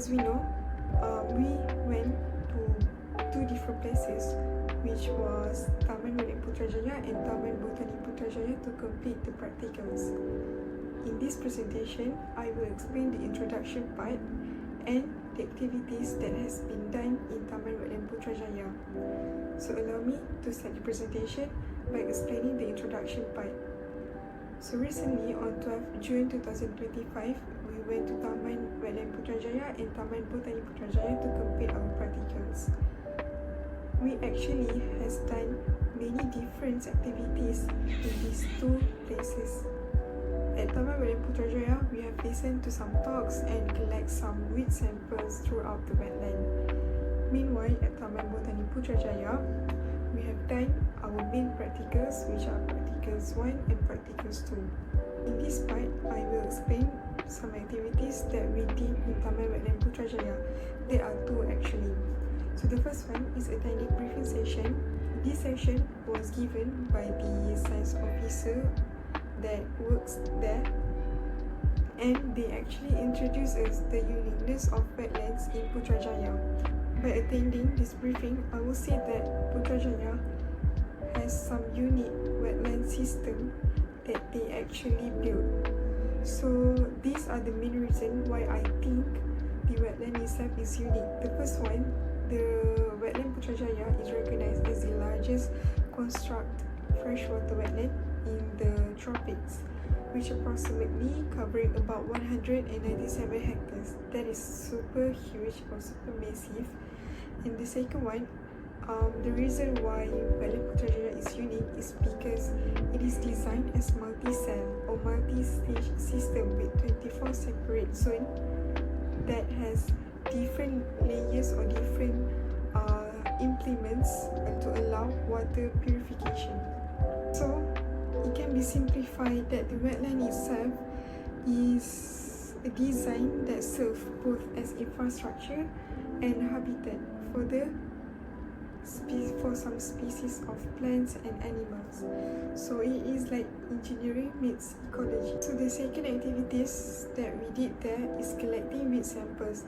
as we know, we went to two different places, which was Taman Wetland Putrajaya and Taman Botani Putrajaya, to complete the practicals. In this presentation, I will explain the introduction part and the activities that has been done in Taman Wetland Putrajaya. So allow me to start the presentation by explaining the introduction part. So recently, on 12 June 2025, we went to Taman Wetland Putrajaya and Taman Botani Putrajaya to complete our practicals. We actually has done many different activities in these two places. At Taman Wetland Putrajaya, we have listened to some talks and collect some weed samples throughout the wetland. Meanwhile, at Taman Botani Putrajaya, we have done our main practicals, which are practicals 1 and practicals 2. In this part, I will explain some activities that we did in Taman Wetland Putrajaya. There are two actually. So the first one is attending briefing session. This session was given by the science officer that works there, and they actually introduced us the uniqueness of wetlands in Putrajaya. By attending this briefing, I will say that Putrajaya has some unique wetland system that they actually built. So these are the main reasons why I think the wetland itself is unique. The first one, the wetland Putrajaya is recognized as the largest construct freshwater wetland in the tropics, which approximately covering about 197 hectares. That is super huge or super massive. And the second one, the reason why wetland Putrajaya is unique is because it is designed as multi-cell or multi-stage system with 24 separate zones that has different layers or different implements to allow water purification. So it can be simplified that the wetland itself is a design that serves both as infrastructure and habitat for some species of plants and animals. So it is like engineering meets ecology. So the second activities that we did there is collecting weed samples.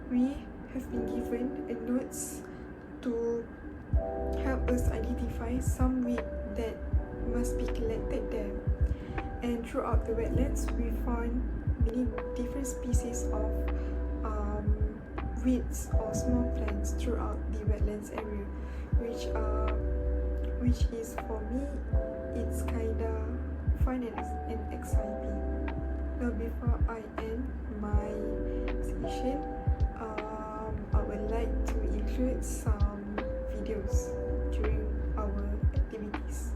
We have been given a notes to help us identify some weed that must be collected there. And throughout the wetlands, we found many different species of weeds or small plants throughout the wetlands area, which is for me, it's kinda fun and exciting. Now before I end my session, I would like to include some videos during our activities.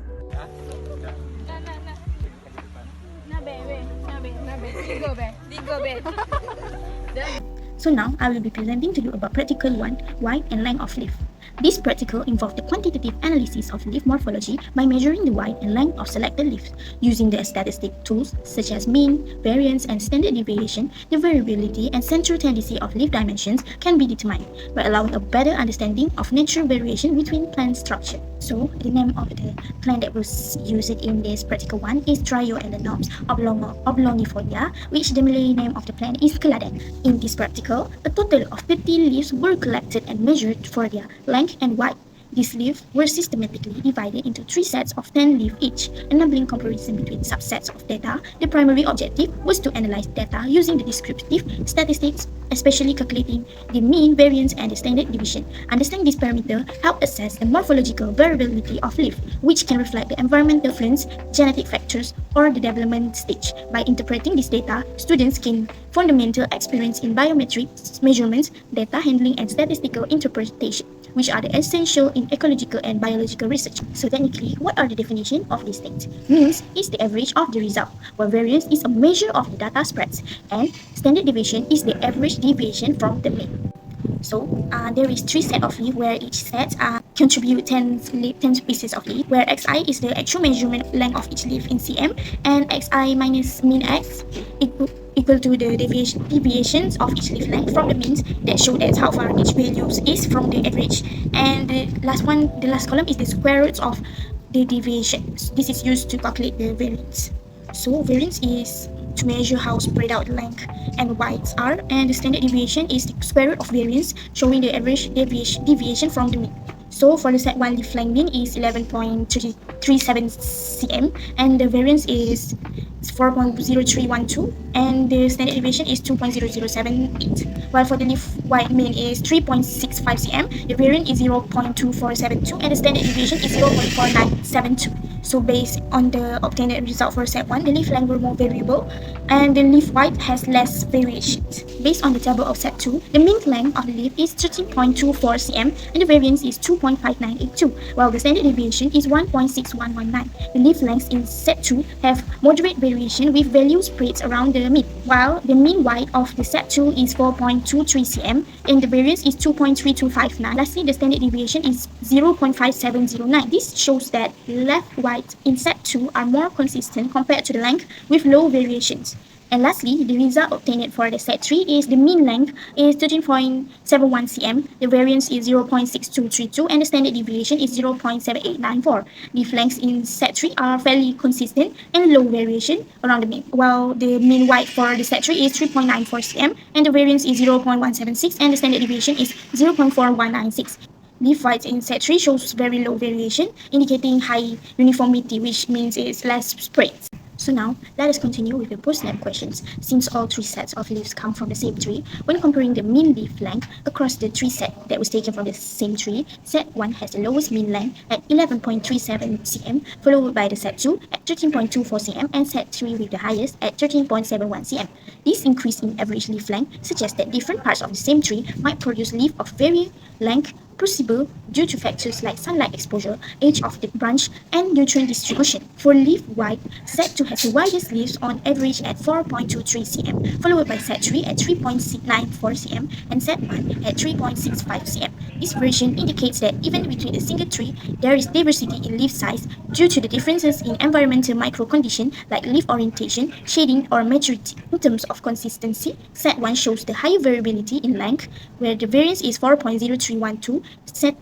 So now I will be presenting to you about practical 1, width and length of leaf. This practical involved the quantitative analysis of leaf morphology by measuring the width and length of selected leaves. Using the statistic tools such as mean, variance, and standard deviation, the variability and central tendency of leaf dimensions can be determined by allowing a better understanding of natural variation between plant structure. So, the name of the plant that was used in this practical 1 is Trioelenops oblongifolia, which the Malay name of the plant is Keladan. In this practical, a total of 30 leaves were collected and measured for their length and width. These leaves were systematically divided into 3 sets of 10 leaves each, enabling comparison between subsets of data. The primary objective was to analyze data using the descriptive statistics, especially calculating the mean, variance, and the standard deviation. Understanding this parameter help assess the morphological variability of leaf, which can reflect the environmental influence, genetic factors, or the development stage. By interpreting this data, students gain fundamental experience in biometrics, measurements, data handling, and statistical interpretation, which are the essential in ecological and biological research. So technically, what are the definition of these things? Means is the average of the result, while variance is a measure of the data spreads, and standard deviation is the average deviation from the mean. So there is 3 sets of leaf where each set contribute 10 pieces of leaf, where xi is the actual measurement length of each leaf in cm, and xi minus min x equal to the deviations of each leaf length from the means that show that how far each value is from the average. And the last column is the square roots of the deviations. This is used to calculate the variance. So variance is to measure how spread out length and widths are, and the standard deviation is the square root of variance, showing the average deviation from the mean. So for the set 1 leaf length mean is 11.37 cm, and the variance is 4.0312, and the standard deviation is 2.0078. While for the leaf width mean is 3.65 cm, the variance is 0.2472, and the standard deviation is 0.4972. So based on the obtained result for set 1, the leaf length were more variable and the leaf width has less variations. Based on the table of set 2, the mean length of the leaf is 13.24 cm and the variance is 2.5982, while the standard deviation is 1.6119. The leaf lengths in set 2 have moderate variation with values spread around the mean, while the mean width of the set 2 is 4.23 cm and the variance is 2.3259. Lastly, the standard deviation is 0.5709. This shows that left width in set 2 are more consistent compared to the length with low variations. And lastly, the result obtained for the set 3 is the mean length is 13.71 cm, the variance is 0.6232, and the standard deviation is 0.7894. Leaf lengths in set 3 are fairly consistent and low variation around the mean, while the mean width for the set 3 is 3.94 cm, and the variance is 0.176, and the standard deviation is 0.4196. Leaf width in set 3 shows very low variation, indicating high uniformity, which means it's less spread. So now, let us continue with the post-lab questions. Since all three sets of leaves come from the same tree, when comparing the mean leaf length across the three sets that was taken from the same tree, set 1 has the lowest mean length at 11.37 cm, followed by the set 2 at 13.24 cm, and set 3 with the highest at 13.71 cm. This increase in average leaf length suggests that different parts of the same tree might produce leaf of varying length, possible due to factors like sunlight exposure, age of the branch, and nutrient distribution. For leaf width, set 2 has the widest leaves on average at 4.23 cm, followed by set 3 at 3.94 cm, and set 1 at 3.65 cm. This variation indicates that even between a single tree, there is diversity in leaf size due to the differences in environmental micro-condition like leaf orientation, shading, or maturity. In terms of consistency, set 1 shows the higher variability in length, where the variance is 4.0312,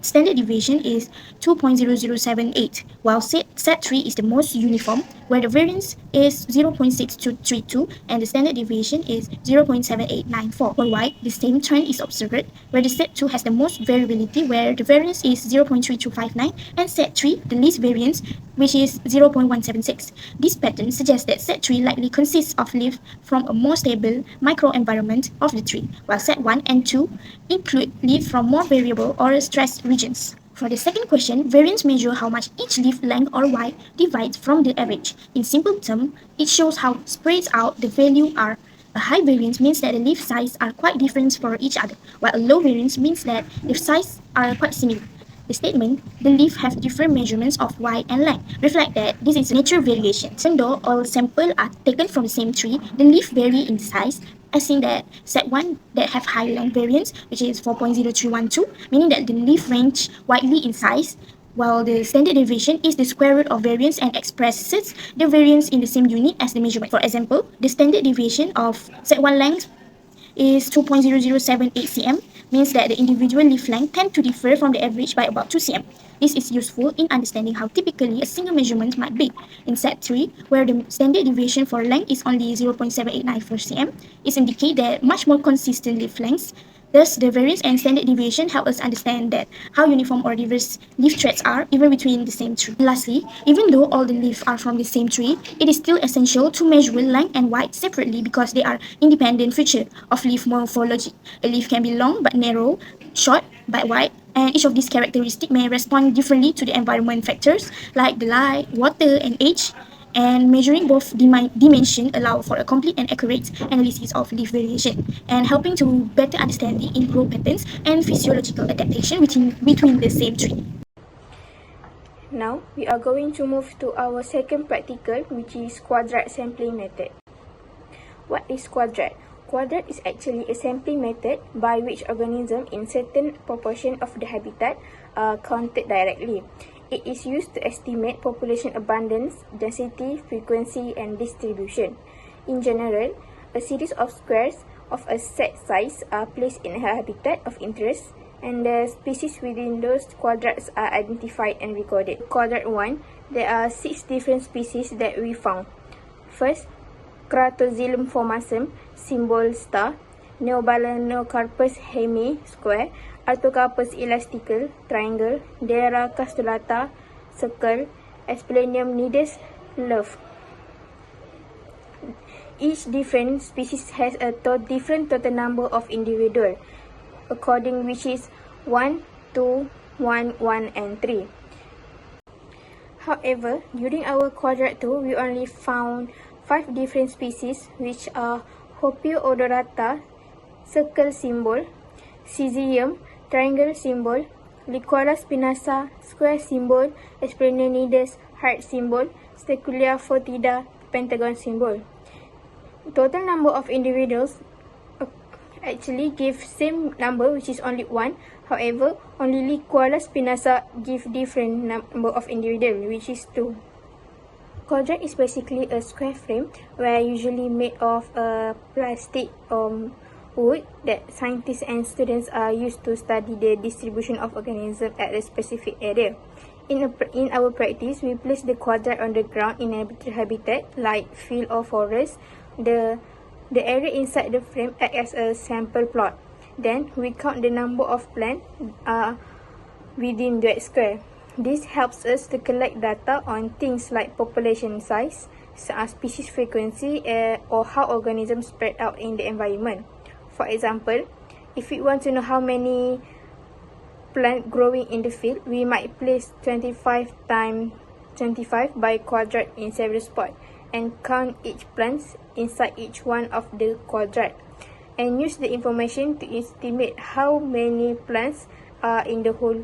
standard deviation is 2.0078, while set 3 is the most uniform, where the variance is 0.6232 and the standard deviation is 0.7894. For white, the same trend is observed, where the set 2 has the most variability, where the variance is 0.3259, and set 3 the least variance, which is 0.176. This pattern suggests that set 3 likely consists of leaves from a more stable microenvironment of the tree, while set 1 and 2 include leaves from more variable or stressed regions. For the second question, variance measure how much each leaf length or width divides from the average. In simple terms, it shows how spread out the value are. A high variance means that the leaf size are quite different for each other, while a low variance means that the size are quite similar. The statement, the leaf have different measurements of width and length, reflect that this is natural variation. Even though all samples are taken from the same tree, the leaf vary in size, as in that set 1 that have high length variance, which is 4.0312, meaning that the leaf range widely in size, while the standard deviation is the square root of variance and expresses the variance in the same unit as the measurement. For example, the standard deviation of set 1 length is 2.0078 cm, means that the individual leaf length tend to differ from the average by about 2 cm. This is useful in understanding how typically a single measurement might be. In set 3, where the standard deviation for length is only 0.7894 cm, it indicates that much more consistent leaf lengths. Thus, the variance and standard deviation help us understand that how uniform or diverse leaf threads are even between the same tree. Lastly, even though all the leaves are from the same tree, it is still essential to measure length and width separately because they are independent features of leaf morphology. A leaf can be long but narrow, short but wide, and each of these characteristics may respond differently to the environment factors like the light, water, and age. And measuring both dimensions allow for a complete and accurate analysis of leaf variation and helping to better understand the in-growth patterns and physiological adaptation between the same tree. Now, we are going to move to our second practical, which is quadrat sampling method. What is quadrat? Quadrat is actually a sampling method by which organisms in certain proportion of the habitat are counted directly. It is used to estimate population abundance, density, frequency, and distribution. In general, a series of squares of a set size are placed in a habitat of interest, and the species within those quadrats are identified and recorded. Quadrat 1, there are 6 different species that we found. First, Cratoxylum formosum, symbol star, Neobalanocarpus hemi, square, Artocarpus elastical, triangle, Dera castellata, circle, Asplenium nidus, love. Each different species has a different total number of individuals, according which is 1, 2, 1, 1, and 3. However, during our quadrat tour, we only found 5 different species, which are Hopio odorata, circle symbol, Caesium, triangle symbol, Liquora spinosa, square symbol, Asplenium nidus, heart symbol, Staculia fotida, pentagon symbol. Total number of individuals actually give same number, which is only 1. However, only Liquora spinosa give different number of individuals, which is 2. Quadrat is basically a square frame where usually made of a plastic wood that scientists and students are used to study the distribution of organisms at a specific area. In our practice, we place the quadrat on the ground in a habitat like field or forest. The area inside the frame acts as a sample plot. Then we count the number of plants within that square. This helps us to collect data on things like population size, species frequency, or how organisms spread out in the environment. For example, if we want to know how many plants growing in the field, we might place 25 times 25 by quadrat in several spots and count each plant inside each one of the quadrat, and use the information to estimate how many plants are in the whole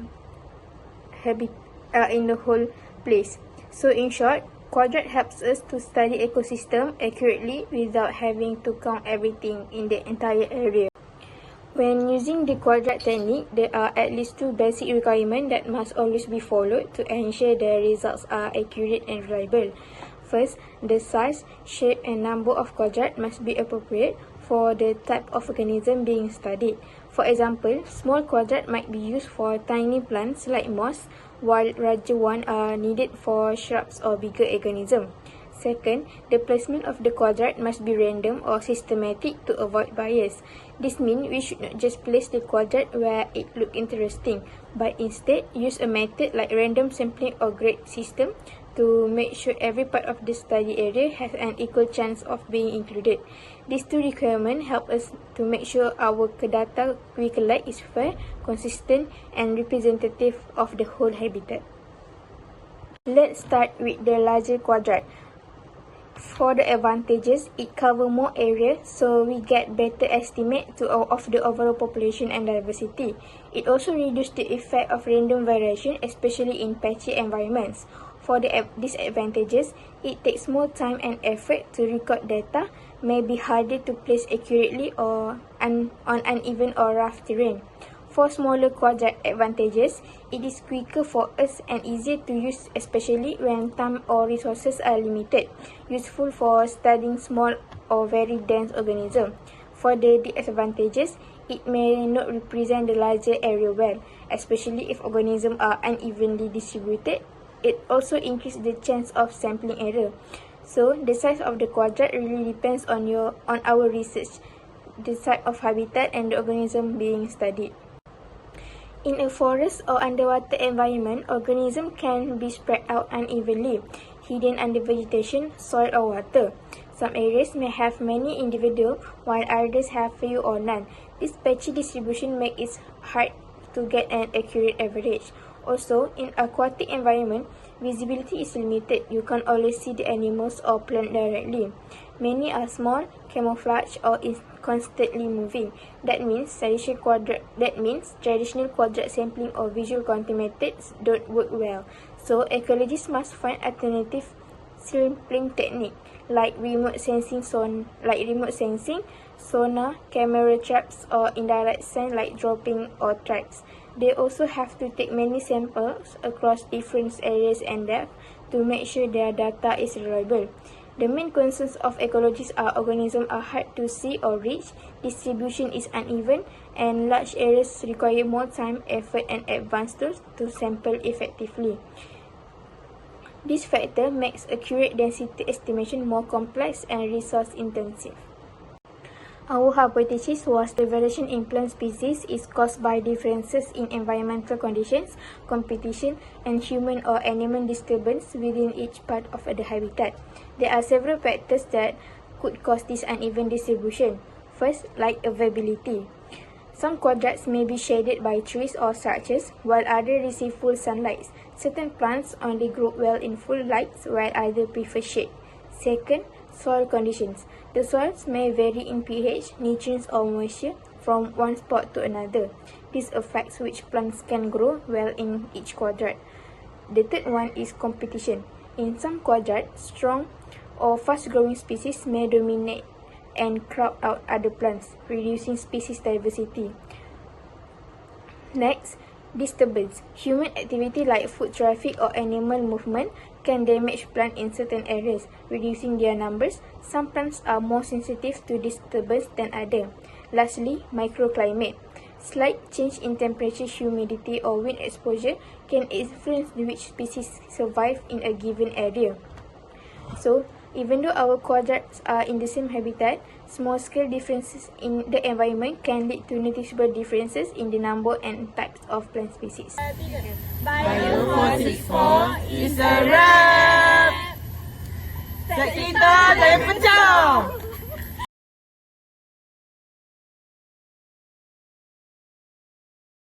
place. So in short, quadrat helps us to study ecosystem accurately without having to count everything in the entire area. When using the quadrat technique, there are at least 2 basic requirements that must always be followed to ensure the results are accurate and reliable. First, the size, shape, and number of quadrat must be appropriate for the type of organism being studied. For example, small quadrat might be used for tiny plants like moss, while larger ones are needed for shrubs or bigger organisms. Second, the placement of the quadrat must be random or systematic to avoid bias. This means we should not just place the quadrat where it looks interesting, but instead use a method like random sampling or grid system to make sure every part of the study area has an equal chance of being included. These 2 requirements help us to make sure our data we collect is fair, consistent, and representative of the whole habitat. Let's start with the larger quadrat. For the advantages, it covers more area, so we get better estimate of the overall population and diversity. It also reduces the effect of random variation, especially in patchy environments. For the disadvantages, it takes more time and effort to record data, may be harder to place accurately or on uneven or rough terrain. For smaller quadrat advantages, it is quicker for us and easier to use, especially when time or resources are limited, useful for studying small or very dense organisms. For the disadvantages, it may not represent the larger area well, especially if organisms are unevenly distributed. It also increases the chance of sampling error. So the size of the quadrat really depends on our research, the type of habitat, and the organism being studied. In a forest or underwater environment, organisms can be spread out unevenly, hidden under vegetation, soil, or water. Some areas may have many individuals, while others have few or none. This patchy distribution makes it hard to get an accurate average. Also, in aquatic environment, visibility is limited. You can't always see the animals or plant directly. Many are small, camouflaged, or constantly moving. That means traditional quadrat sampling or visual contact methods don't work well. So ecologists must find alternative sampling technique like remote sensing, sonar, camera traps, or indirect sense like dropping or tracks. They also have to take many samples across different areas and depth to make sure their data is reliable. The main concerns of ecologists are organisms are hard to see or reach, distribution is uneven, and large areas require more time, effort, and advanced tools to sample effectively. This factor makes accurate density estimation more complex and resource intensive. Our hypothesis was the variation in plant species is caused by differences in environmental conditions, competition, and human or animal disturbance within each part of the habitat. There are several factors that could cause this uneven distribution. First, light availability. Some quadrats may be shaded by trees or structures, while others receive full sunlight. Certain plants only grow well in full light, while others prefer shade. Second, soil conditions. The soils may vary in pH, nutrients or moisture from one spot to another. This affects which plants can grow well in each quadrat. The third one is competition. In some quadrats, strong or fast-growing species may dominate and crowd out other plants, reducing species diversity. Next, disturbance. Human activity like foot traffic or animal movement can damage plants in certain areas, reducing their numbers. Some plants are more sensitive to disturbance than others. Lastly, microclimate. Slight change in temperature, humidity, or wind exposure can influence which species survive in a given area. So, even though our quadrats are in the same habitat, small-scale differences in the environment can lead to noticeable differences in the number and types of plant species. BIO464 is a wrap! Set kita dari